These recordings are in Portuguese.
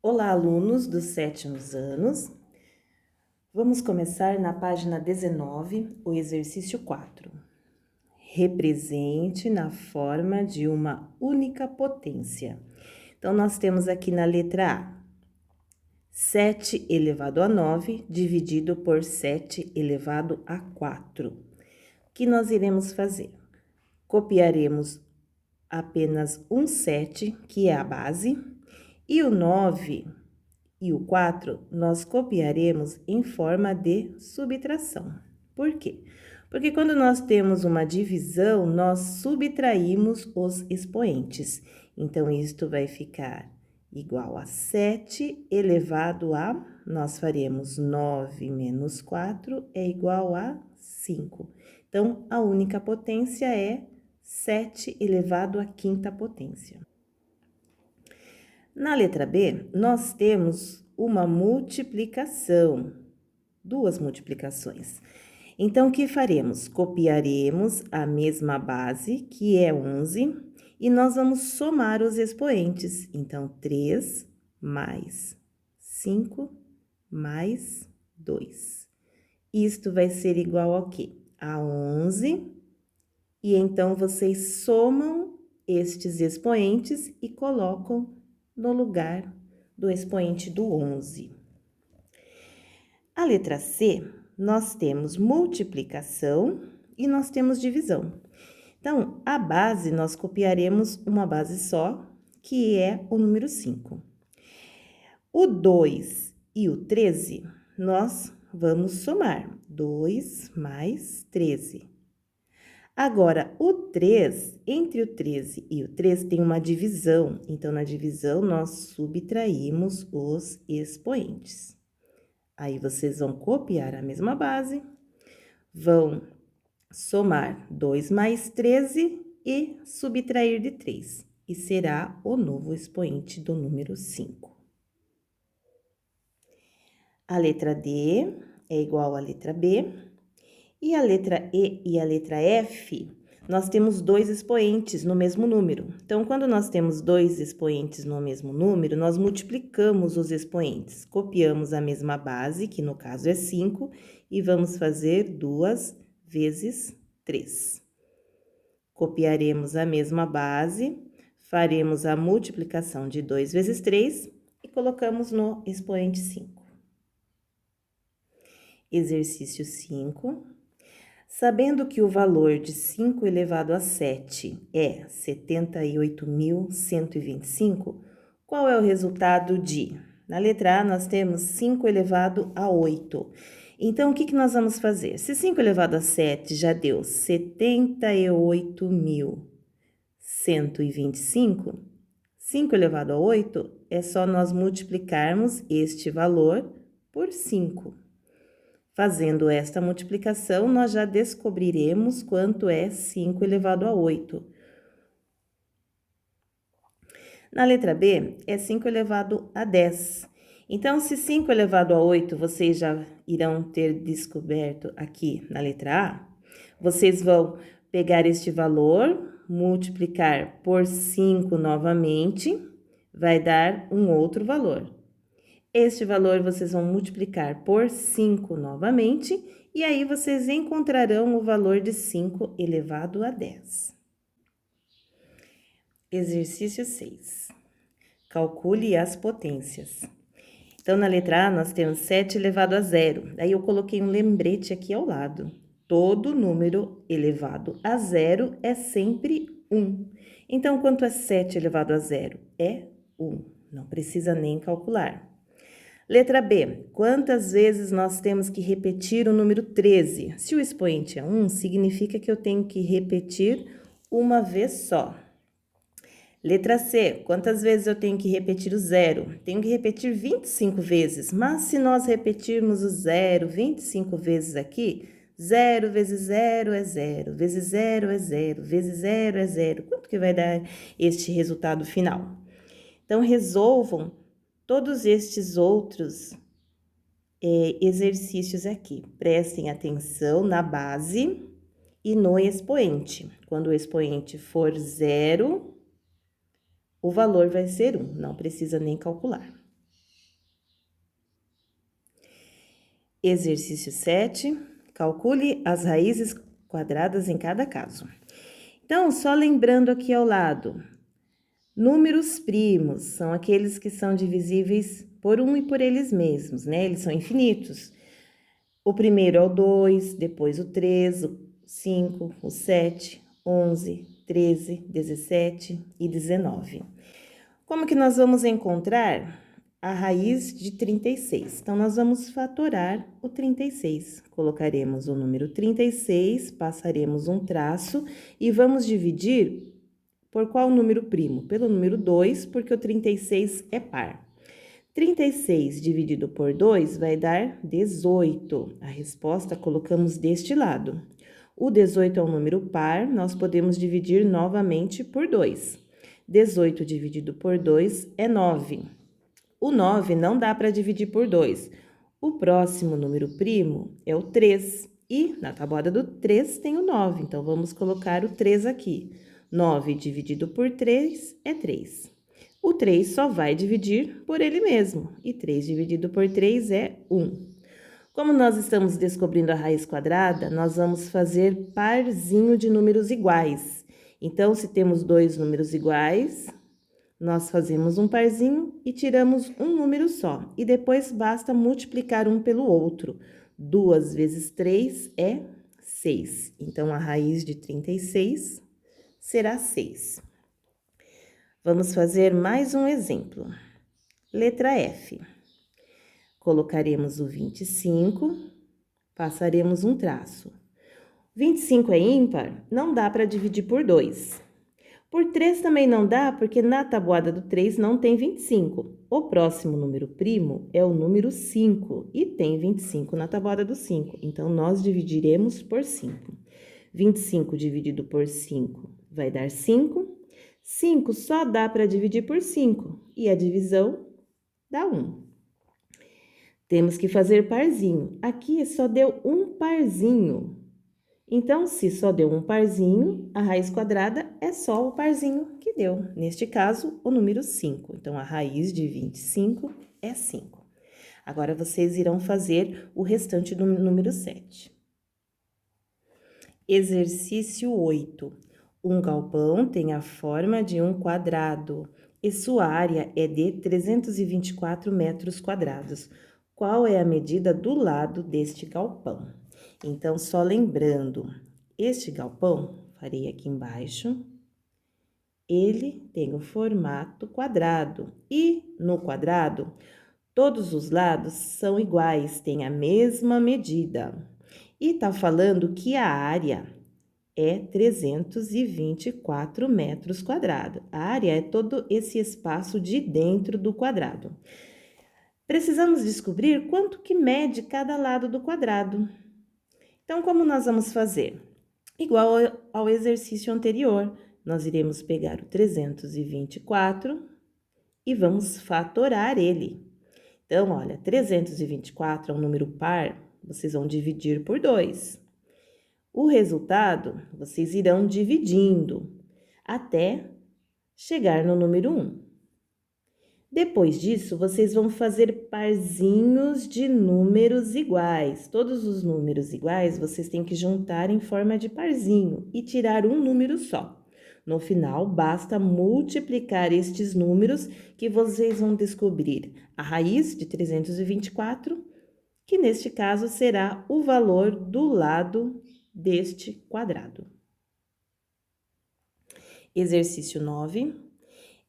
Olá, alunos dos 7º anos. Vamos começar na página 19, o exercício 4. Represente na forma de uma única potência. Então, nós temos aqui na letra A, 7 elevado a 9 dividido por 7 elevado a 4. O que nós iremos fazer? Copiaremos apenas um 7, que é a base, e o 9 e o 4 nós copiaremos em forma de subtração. Por quê? Porque quando nós temos uma divisão, nós subtraímos os expoentes. Então, isto vai ficar igual a 7 elevado a, nós faremos 9 menos 4 é igual a 5. Então, a única potência é 7 elevado à quinta potência. Na letra B, nós temos uma multiplicação, duas multiplicações. Então, o que faremos? Copiaremos a mesma base, que é 11, e nós vamos somar os expoentes. Então, 3 mais 5 mais 2. Isto vai ser igual ao quê? A 11, e então vocês somam estes expoentes e colocam no lugar do expoente do 11. A letra C, nós temos multiplicação e nós temos divisão. Então, a base, nós copiaremos uma base só, que é o número 5. O 2 e o 13, nós vamos somar. 2 mais 13. Agora, o 3, entre o 13 e o 3 tem uma divisão, então, na divisão, nós subtraímos os expoentes. Aí, vocês vão copiar a mesma base, vão somar 2 mais 13 e subtrair de 3, e será o novo expoente do número 5. A letra D é igual à letra B. E a letra E e a letra F, nós temos dois expoentes no mesmo número. Então, quando nós temos dois expoentes no mesmo número, nós multiplicamos os expoentes. Copiamos a mesma base, que no caso é 5, e vamos fazer 2 vezes 3. Copiaremos a mesma base, faremos a multiplicação de 2 vezes 3 e colocamos no expoente 5. Exercício 5. Sabendo que o valor de 5 elevado a 7 é 78.125, qual é o resultado de? Na letra A, nós temos 5 elevado a 8. Então, o que nós vamos fazer? Se 5 elevado a 7 já deu 78.125, 5 elevado a 8 é só nós multiplicarmos este valor por 5. Fazendo esta multiplicação, nós já descobriremos quanto é 5 elevado a 8. Na letra B, é 5 elevado a 10. Então, se 5 elevado a 8, vocês já irão ter descoberto aqui na letra A, vocês vão pegar este valor, multiplicar por 5 novamente, vai dar um outro valor. Este valor vocês vão multiplicar por 5 novamente, e aí vocês encontrarão o valor de 5 elevado a 10. Exercício 6. Calcule as potências. Então, na letra A, nós temos 7 elevado a 0. Daí, eu coloquei um lembrete aqui ao lado. Todo número elevado a 0 é sempre 1. Então, quanto é 7 elevado a 0? É 1. Não precisa nem calcular. Letra B, quantas vezes nós temos que repetir o número 13? Se o expoente é 1, significa que eu tenho que repetir uma vez só. Letra C, quantas vezes eu tenho que repetir o 0? Tenho que repetir 25 vezes, mas se nós repetirmos o 0 25 vezes aqui, 0 vezes 0 é 0, vezes 0 é 0, vezes 0 é 0. Quanto que vai dar este resultado final? Então, resolvam todos estes outros exercícios aqui. Prestem atenção na base e no expoente. Quando o expoente for 0, o valor vai ser 1, não precisa nem calcular. Exercício 7. Calcule as raízes quadradas em cada caso. Então, só lembrando aqui ao lado, números primos são aqueles que são divisíveis por 1 e por eles mesmos, né? Eles são infinitos. O primeiro é o 2, depois o 3, o 5, o 7, 11, 13, 17 e 19. Como que nós vamos encontrar a raiz de 36? Então, nós vamos fatorar o 36. Colocaremos o número 36, passaremos um traço e vamos dividir por qual número primo? Pelo número 2, porque o 36 é par. 36 dividido por 2 vai dar 18. A resposta colocamos deste lado. O 18 é um número par, nós podemos dividir novamente por 2. 18 dividido por 2 é 9. O 9 não dá para dividir por 2. O próximo número primo é o 3. E na tabuada do 3 tem o 9, então vamos colocar o 3 aqui. 9 dividido por 3 é 3. O 3 só vai dividir por ele mesmo, e 3 dividido por 3 é 1. Como nós estamos descobrindo a raiz quadrada, nós vamos fazer parzinho de números iguais. Então, se temos dois números iguais, nós fazemos um parzinho e tiramos um número só. E depois basta multiplicar um pelo outro. 2 vezes 3 é 6. Então, a raiz de 36 será 6. Vamos fazer mais um exemplo. Letra F. Colocaremos o 25, passaremos um traço. 25 é ímpar, não dá para dividir por 2. Por 3 também não dá, porque na tabuada do 3 não tem 25. O próximo número primo é o número 5, e tem 25 na tabuada do 5. Então, nós dividiremos por 5. 25 dividido por 5 vai dar 5. 5 só dá para dividir por 5, e a divisão dá 1. Temos que fazer parzinho. Aqui só deu um parzinho. Então, se só deu um parzinho, a raiz quadrada é só o parzinho que deu. Neste caso, o número 5. Então, a raiz de 25 é 5. Agora, vocês irão fazer o restante do número 7. Exercício 8. Um galpão tem a forma de um quadrado e sua área é de 324 metros quadrados. Qual é a medida do lado deste galpão? Então, só lembrando, este galpão, farei aqui embaixo, ele tem o formato quadrado. E no quadrado, todos os lados são iguais, têm a mesma medida. E tá falando que a área é 324 metros quadrados. A área é todo esse espaço de dentro do quadrado. Precisamos descobrir quanto que mede cada lado do quadrado. Então, como nós vamos fazer? Igual ao exercício anterior, nós iremos pegar o 324 e vamos fatorar ele. Então, olha, 324 é um número par, vocês vão dividir por 2. O resultado, vocês irão dividindo até chegar no número 1. Depois disso, vocês vão fazer parzinhos de números iguais. Todos os números iguais, vocês têm que juntar em forma de parzinho e tirar um número só. No final, basta multiplicar estes números que vocês vão descobrir a raiz de 324, que neste caso será o valor do lado deste quadrado. Exercício 9.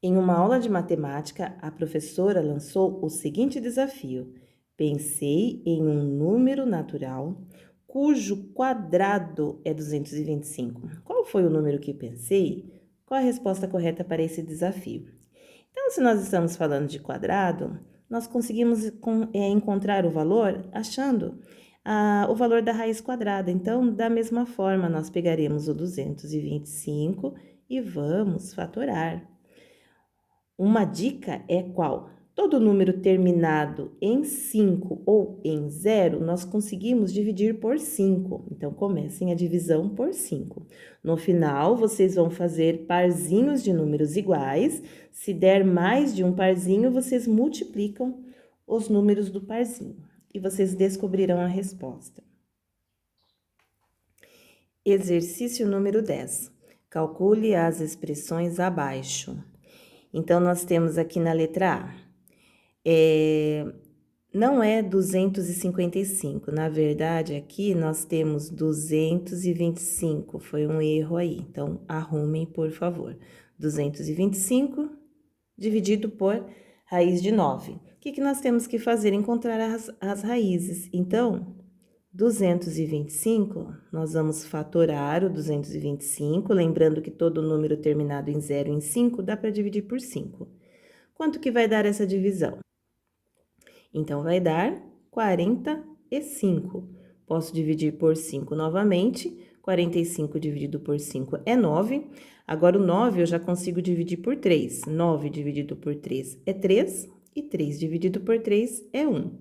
Em uma aula de matemática, a professora lançou o seguinte desafio: pensei em um número natural cujo quadrado é 225. Qual foi o número que pensei? Qual a resposta correta para esse desafio? Então, se nós estamos falando de quadrado, nós conseguimos encontrar o valor achando o valor da raiz quadrada. Então, da mesma forma, nós pegaremos o 225 e vamos fatorar. Uma dica é qual? Todo número terminado em 5 ou em 0, nós conseguimos dividir por 5. Então, comecem a divisão por 5. No final, vocês vão fazer parzinhos de números iguais. Se der mais de um parzinho, vocês multiplicam os números do parzinho. e vocês descobrirão a resposta. Exercício número 10. Calcule as expressões abaixo. Então, nós temos aqui na letra A, não é 255, na verdade, aqui nós temos 225, foi um erro aí, então arrumem, por favor. 225 dividido por raiz de 9. O que nós temos que fazer? Encontrar as raízes. Então, 225, nós vamos fatorar o 225, lembrando que todo número terminado em 0 e em 5 dá para dividir por 5. Quanto que vai dar essa divisão? Então, vai dar 45. Posso dividir por 5 novamente. 45 dividido por 5 é 9. Agora, o 9 eu já consigo dividir por 3. 9 dividido por 3 é 3. E 3 dividido por 3 é 1.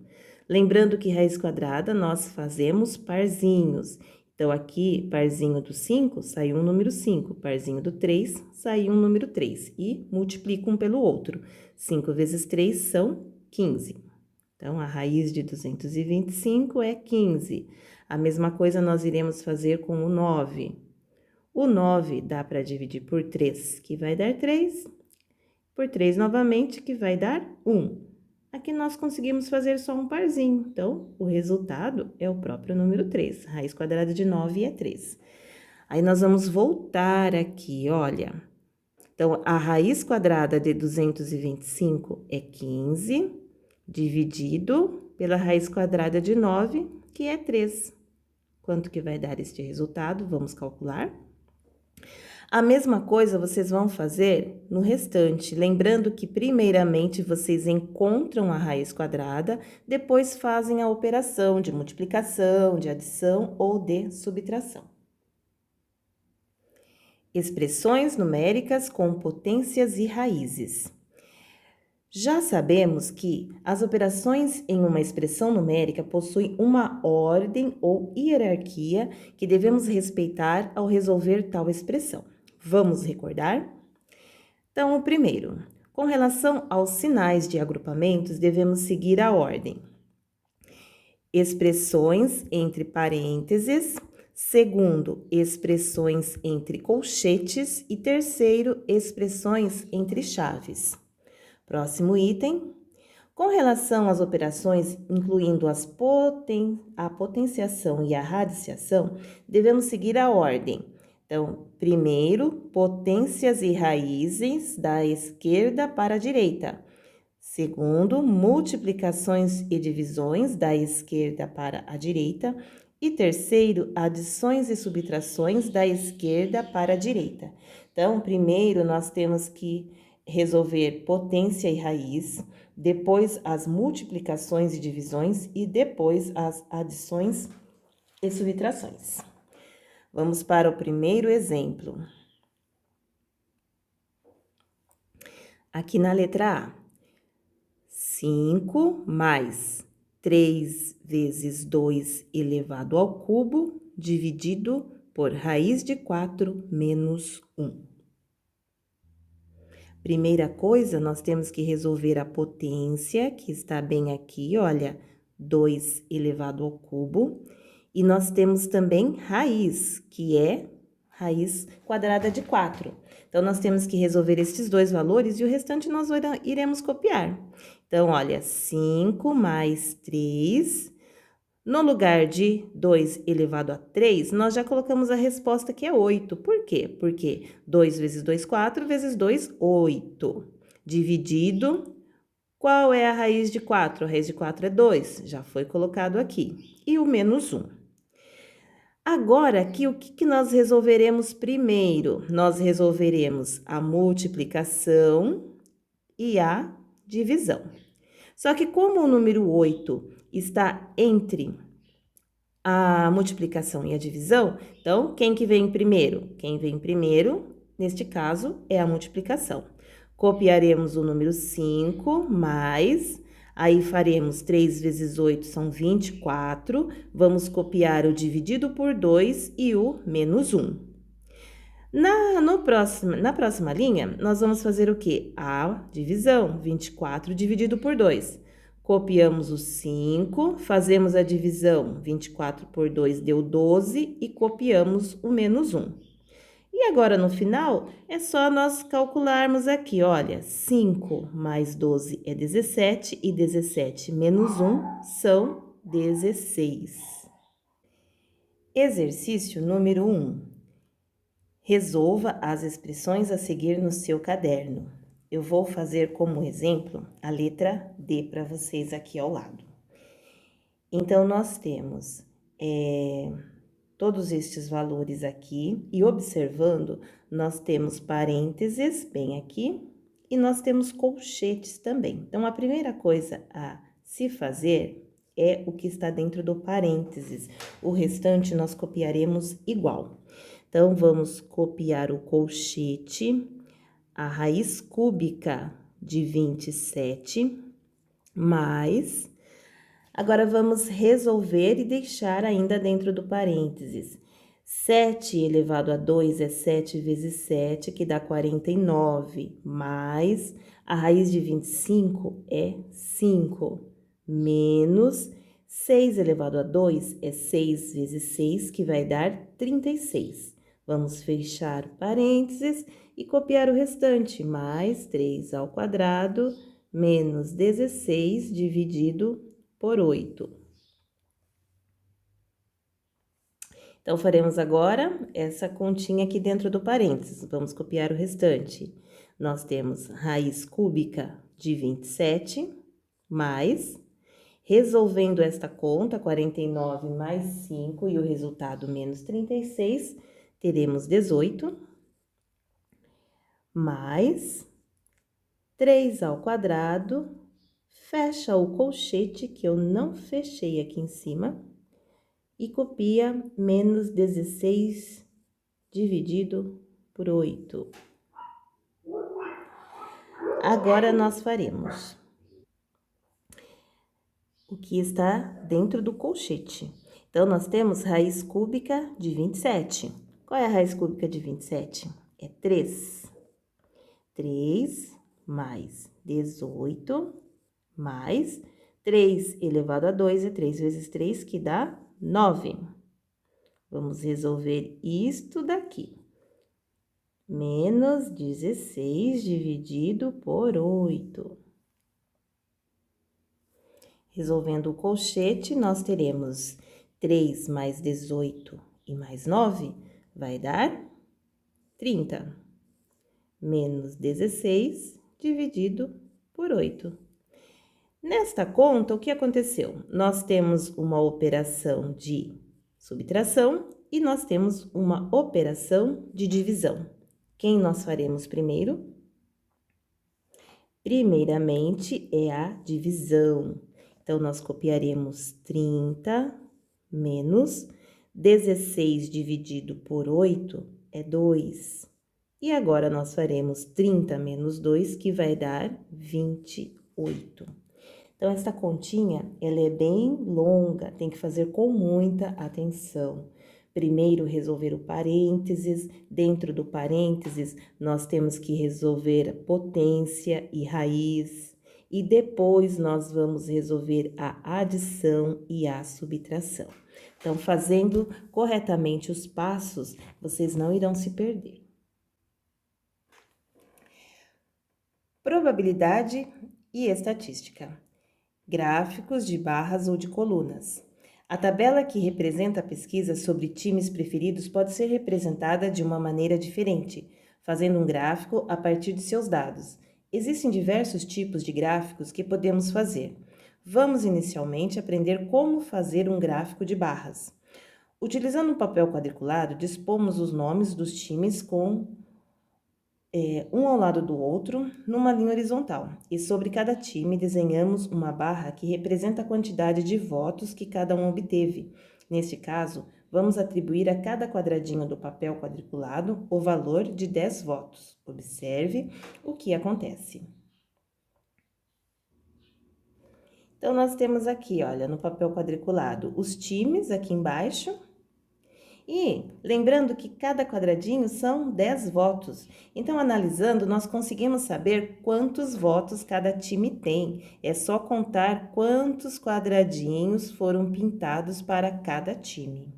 Lembrando que raiz quadrada nós fazemos parzinhos. Então, aqui, parzinho do 5, saiu um número 5. Parzinho do 3, saiu um número 3. E multiplico um pelo outro. 5 vezes 3 são 15. Então, a raiz de 225 é 15. A mesma coisa nós iremos fazer com o 9. O 9 dá para dividir por 3, que vai dar 3. Por 3 novamente, que vai dar 1. Aqui nós conseguimos fazer só um parzinho. Então, o resultado é o próprio número 3. Raiz quadrada de 9 é 3. Aí, nós vamos voltar aqui, olha. Então, a raiz quadrada de 225 é 15, dividido pela raiz quadrada de 9, que é 3. Quanto que vai dar este resultado? Vamos calcular. A mesma coisa vocês vão fazer no restante, lembrando que primeiramente vocês encontram a raiz quadrada, depois fazem a operação de multiplicação, de adição ou de subtração. Expressões numéricas com potências e raízes. Já sabemos que as operações em uma expressão numérica possuem uma ordem ou hierarquia que devemos respeitar ao resolver tal expressão. Vamos recordar? Então, o primeiro, com relação aos sinais de agrupamentos, devemos seguir a ordem. Expressões entre parênteses, segundo, expressões entre colchetes e terceiro, expressões entre chaves. Próximo item. Com relação às operações, incluindo a potenciação e a radiciação, devemos seguir a ordem. Então, primeiro, potências e raízes da esquerda para a direita. Segundo, multiplicações e divisões da esquerda para a direita. E terceiro, adições e subtrações da esquerda para a direita. Então, primeiro, nós temos que resolver potência e raiz, depois as multiplicações e divisões e depois as adições e subtrações. Vamos para o primeiro exemplo. Aqui na letra A, 5 mais 3 vezes 2 elevado ao cubo, dividido por raiz de 4 menos 1. Primeira coisa, nós temos que resolver a potência, que está bem aqui, olha, 2 elevado ao cubo. E nós temos também raiz, que é raiz quadrada de 4. Então, nós temos que resolver estes dois valores e o restante nós iremos copiar. Então, olha, 5 mais 3... No lugar de 2 elevado a 3, nós já colocamos a resposta que é 8. Por quê? Porque 2 vezes 2, 4, vezes 2, 8. Dividido, qual é a raiz de 4? A raiz de 4 é 2, já foi colocado aqui. E o menos 1. Agora, aqui, o que nós resolveremos primeiro? Nós resolveremos a multiplicação e a divisão. Só que como o número 8 está entre a multiplicação e a divisão, então, quem que vem primeiro? Quem vem primeiro, neste caso, é a multiplicação. Copiaremos o número 5, mais, aí faremos 3 vezes 8 são 24, vamos copiar o dividido por 2 e o menos 1. Na próxima linha, nós vamos fazer o quê? A divisão, 24 dividido por 2. Copiamos o 5, fazemos a divisão, 24 por 2 deu 12 e copiamos o menos 1. E agora, no final, é só nós calcularmos aqui, olha, 5 mais 12 é 17 e 17 menos 1 são 16. Exercício número 1. Resolva as expressões a seguir no seu caderno. Eu vou fazer como exemplo a letra D para vocês aqui ao lado. Então, nós temos todos estes valores aqui e observando, nós temos parênteses bem aqui e nós temos colchetes também. Então, a primeira coisa a se fazer é o que está dentro do parênteses. O restante nós copiaremos igual. Então, vamos copiar o colchete, a raiz cúbica de 27, mais... Agora, vamos resolver e deixar ainda dentro do parênteses. 7 elevado a 2 é 7 vezes 7, que dá 49, mais a raiz de 25 é 5, menos 6 elevado a 2 é 6 vezes 6, que vai dar 36. Vamos fechar o parênteses e copiar o restante, mais 3 ao quadrado, menos 16 dividido por 8. Então, faremos agora essa continha aqui dentro do parênteses. Vamos copiar o restante. Nós temos raiz cúbica de 27, mais... Resolvendo esta conta, 49 mais 5 e o resultado menos 36, teremos 18, mais 3 ao quadrado, fecha o colchete, que eu não fechei aqui em cima, e copia menos 16 dividido por 8. Agora, nós faremos o que está dentro do colchete. Então, nós temos raiz cúbica de 27. Qual é a raiz cúbica de 27? É 3. 3 mais 18 mais 3 elevado a 2 é 3 vezes 3, que dá 9. Vamos resolver isto daqui. Menos 16 dividido por 8. Resolvendo o colchete, nós teremos 3 mais 18 e mais 9, vai dar 30. Menos 16 dividido por 8. Nesta conta, o que aconteceu? Nós temos uma operação de subtração e nós temos uma operação de divisão. Quem nós faremos primeiro? Primeiramente, é a divisão. Então, nós copiaremos 30 menos 16 dividido por 8 é 2. E agora, nós faremos 30 menos 2, que vai dar 28. Então, essa continha, ela é bem longa, tem que fazer com muita atenção. Primeiro, resolver o parênteses. Dentro do parênteses, nós temos que resolver a potência e raiz. E depois, nós vamos resolver a adição e a subtração. Então, fazendo corretamente os passos, vocês não irão se perder. Probabilidade e estatística. Gráficos de barras ou de colunas. A tabela que representa a pesquisa sobre times preferidos pode ser representada de uma maneira diferente, fazendo um gráfico a partir de seus dados. Existem diversos tipos de gráficos que podemos fazer. Vamos inicialmente aprender como fazer um gráfico de barras. Utilizando um papel quadriculado, dispomos os nomes dos times com um ao lado do outro, numa linha horizontal. E sobre cada time, desenhamos uma barra que representa a quantidade de votos que cada um obteve. Neste caso, vamos atribuir a cada quadradinho do papel quadriculado o valor de 10 votos. Observe o que acontece. Então, nós temos aqui, olha, no papel quadriculado, os times aqui embaixo E lembrando que cada quadradinho são 10 votos. Então, analisando, nós conseguimos saber quantos votos cada time tem. É só contar quantos quadradinhos foram pintados para cada time.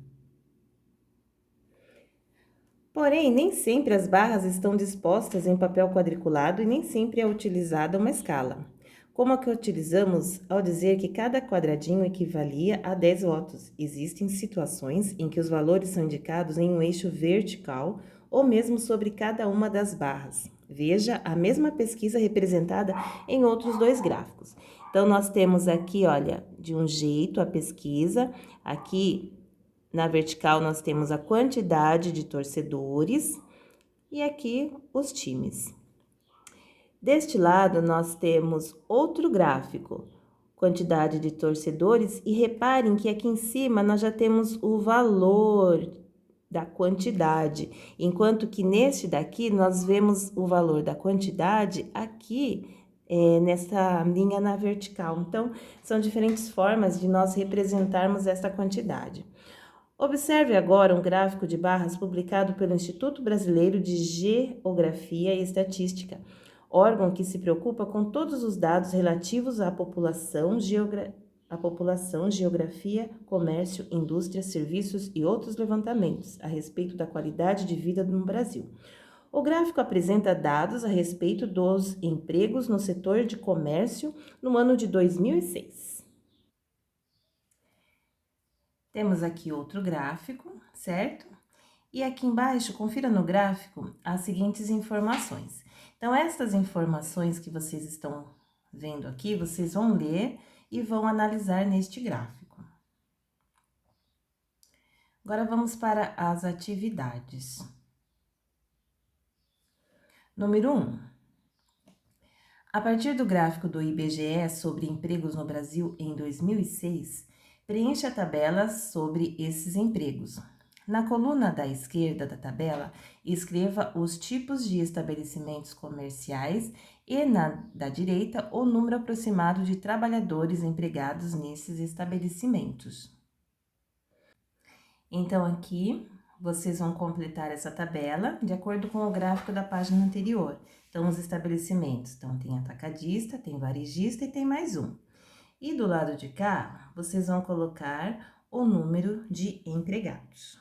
Porém, nem sempre as barras estão dispostas em papel quadriculado e nem sempre é utilizada uma escala. Como a que utilizamos ao dizer que cada quadradinho equivalia a 10 votos. Existem situações em que os valores são indicados em um eixo vertical ou mesmo sobre cada uma das barras. Veja a mesma pesquisa representada em outros dois gráficos. Então, nós temos aqui, olha, de um jeito a pesquisa, aqui na vertical, nós temos a quantidade de torcedores e aqui os times. Deste lado, nós temos outro gráfico, quantidade de torcedores, e reparem que aqui em cima nós já temos o valor da quantidade, enquanto que neste daqui nós vemos o valor da quantidade aqui nessa linha na vertical. Então, são diferentes formas de nós representarmos essa quantidade. Observe agora um gráfico de barras publicado pelo Instituto Brasileiro de Geografia e Estatística, órgão que se preocupa com todos os dados relativos à população, geografia, comércio, indústria, serviços e outros levantamentos a respeito da qualidade de vida no Brasil. O gráfico apresenta dados a respeito dos empregos no setor de comércio no ano de 2006. Temos aqui outro gráfico, certo? E aqui embaixo, confira no gráfico as seguintes informações. Então, estas informações que vocês estão vendo aqui, vocês vão ler e vão analisar neste gráfico. Agora, vamos para as atividades. Número 1. A partir do gráfico do IBGE sobre empregos no Brasil em 2006, preencha a tabela sobre esses empregos. Na coluna da esquerda da tabela, escreva os tipos de estabelecimentos comerciais e na da direita o número aproximado de trabalhadores empregados nesses estabelecimentos. Então, aqui vocês vão completar essa tabela de acordo com o gráfico da página anterior. Então, os estabelecimentos, então tem atacadista, tem varejista e tem mais um. E do lado de cá, vocês vão colocar o número de empregados.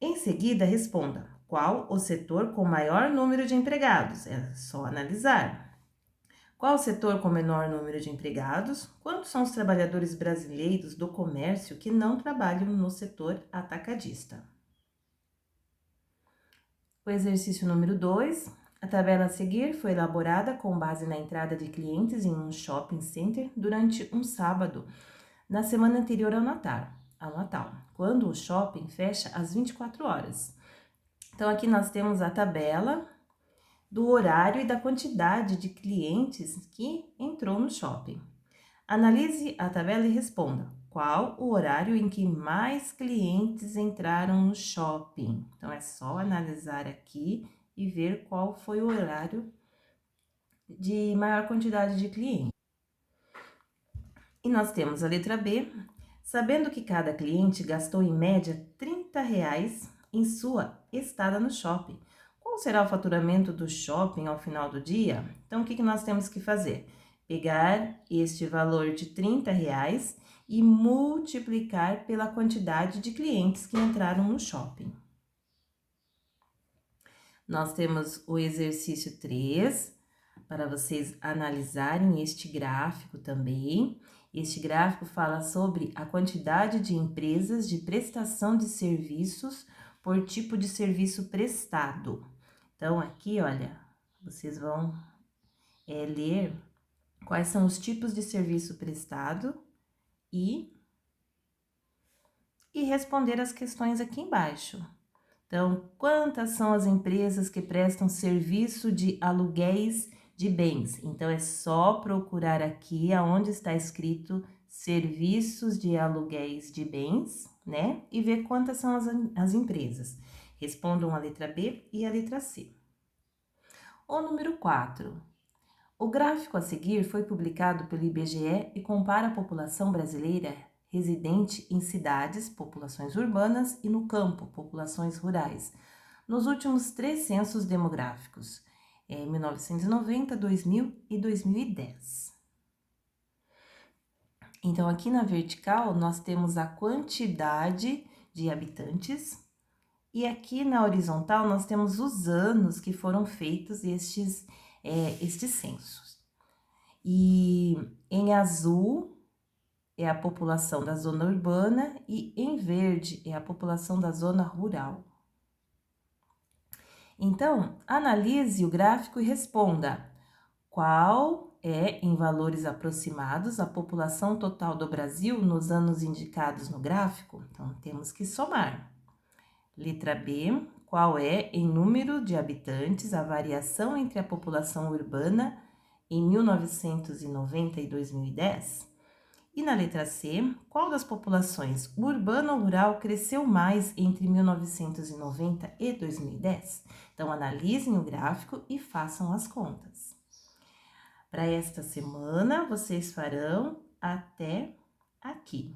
Em seguida, responda: qual o setor com maior número de empregados? É só analisar. Qual o setor com menor número de empregados? Quantos são os trabalhadores brasileiros do comércio que não trabalham no setor atacadista? O exercício número 2. A tabela a seguir foi elaborada com base na entrada de clientes em um shopping center durante um sábado, na semana anterior ao Natal, quando o shopping fecha às 24 horas. Então, aqui nós temos a tabela do horário e da quantidade de clientes que entrou no shopping. Analise a tabela e responda: qual o horário em que mais clientes entraram no shopping? Então, é só analisar aqui e ver qual foi o horário de maior quantidade de clientes. E nós temos a letra B. Sabendo que cada cliente gastou em média R$ 30 em sua estada no shopping, qual será o faturamento do shopping ao final do dia? Então, o que nós temos que fazer? Pegar este valor de R$ 30 e multiplicar pela quantidade de clientes que entraram no shopping. Nós temos o exercício 3, para vocês analisarem este gráfico também. Este gráfico fala sobre a quantidade de empresas de prestação de serviços por tipo de serviço prestado. Então, aqui, olha, vocês vão ler quais são os tipos de serviço prestado e responder as questões aqui embaixo. Então, quantas são as empresas que prestam serviço de aluguéis de bens? Então, é só procurar aqui aonde está escrito serviços de aluguéis de bens, né? E ver quantas são as empresas. Respondam a letra B e a letra C. O número 4. O gráfico a seguir foi publicado pelo IBGE e compara a população brasileira residente em cidades, populações urbanas, e no campo, populações rurais, nos últimos 3 censos demográficos, 1990, 2000 e 2010. Então, aqui na vertical, nós temos a quantidade de habitantes, e aqui na horizontal, nós temos os anos que foram feitos estes censos. E em azul é a população da zona urbana e em verde é a população da zona rural. Então, analise o gráfico e responda: qual é, em valores aproximados, a população total do Brasil nos anos indicados no gráfico? Então, temos que somar. Letra B, qual é, em número de habitantes, a variação entre a população urbana em 1990 e 2010? E na letra C, qual das populações urbana ou rural cresceu mais entre 1990 e 2010? Então, analisem o gráfico e façam as contas. Para esta semana, vocês farão até aqui,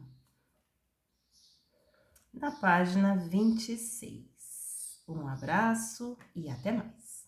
na página 26. Um abraço e até mais!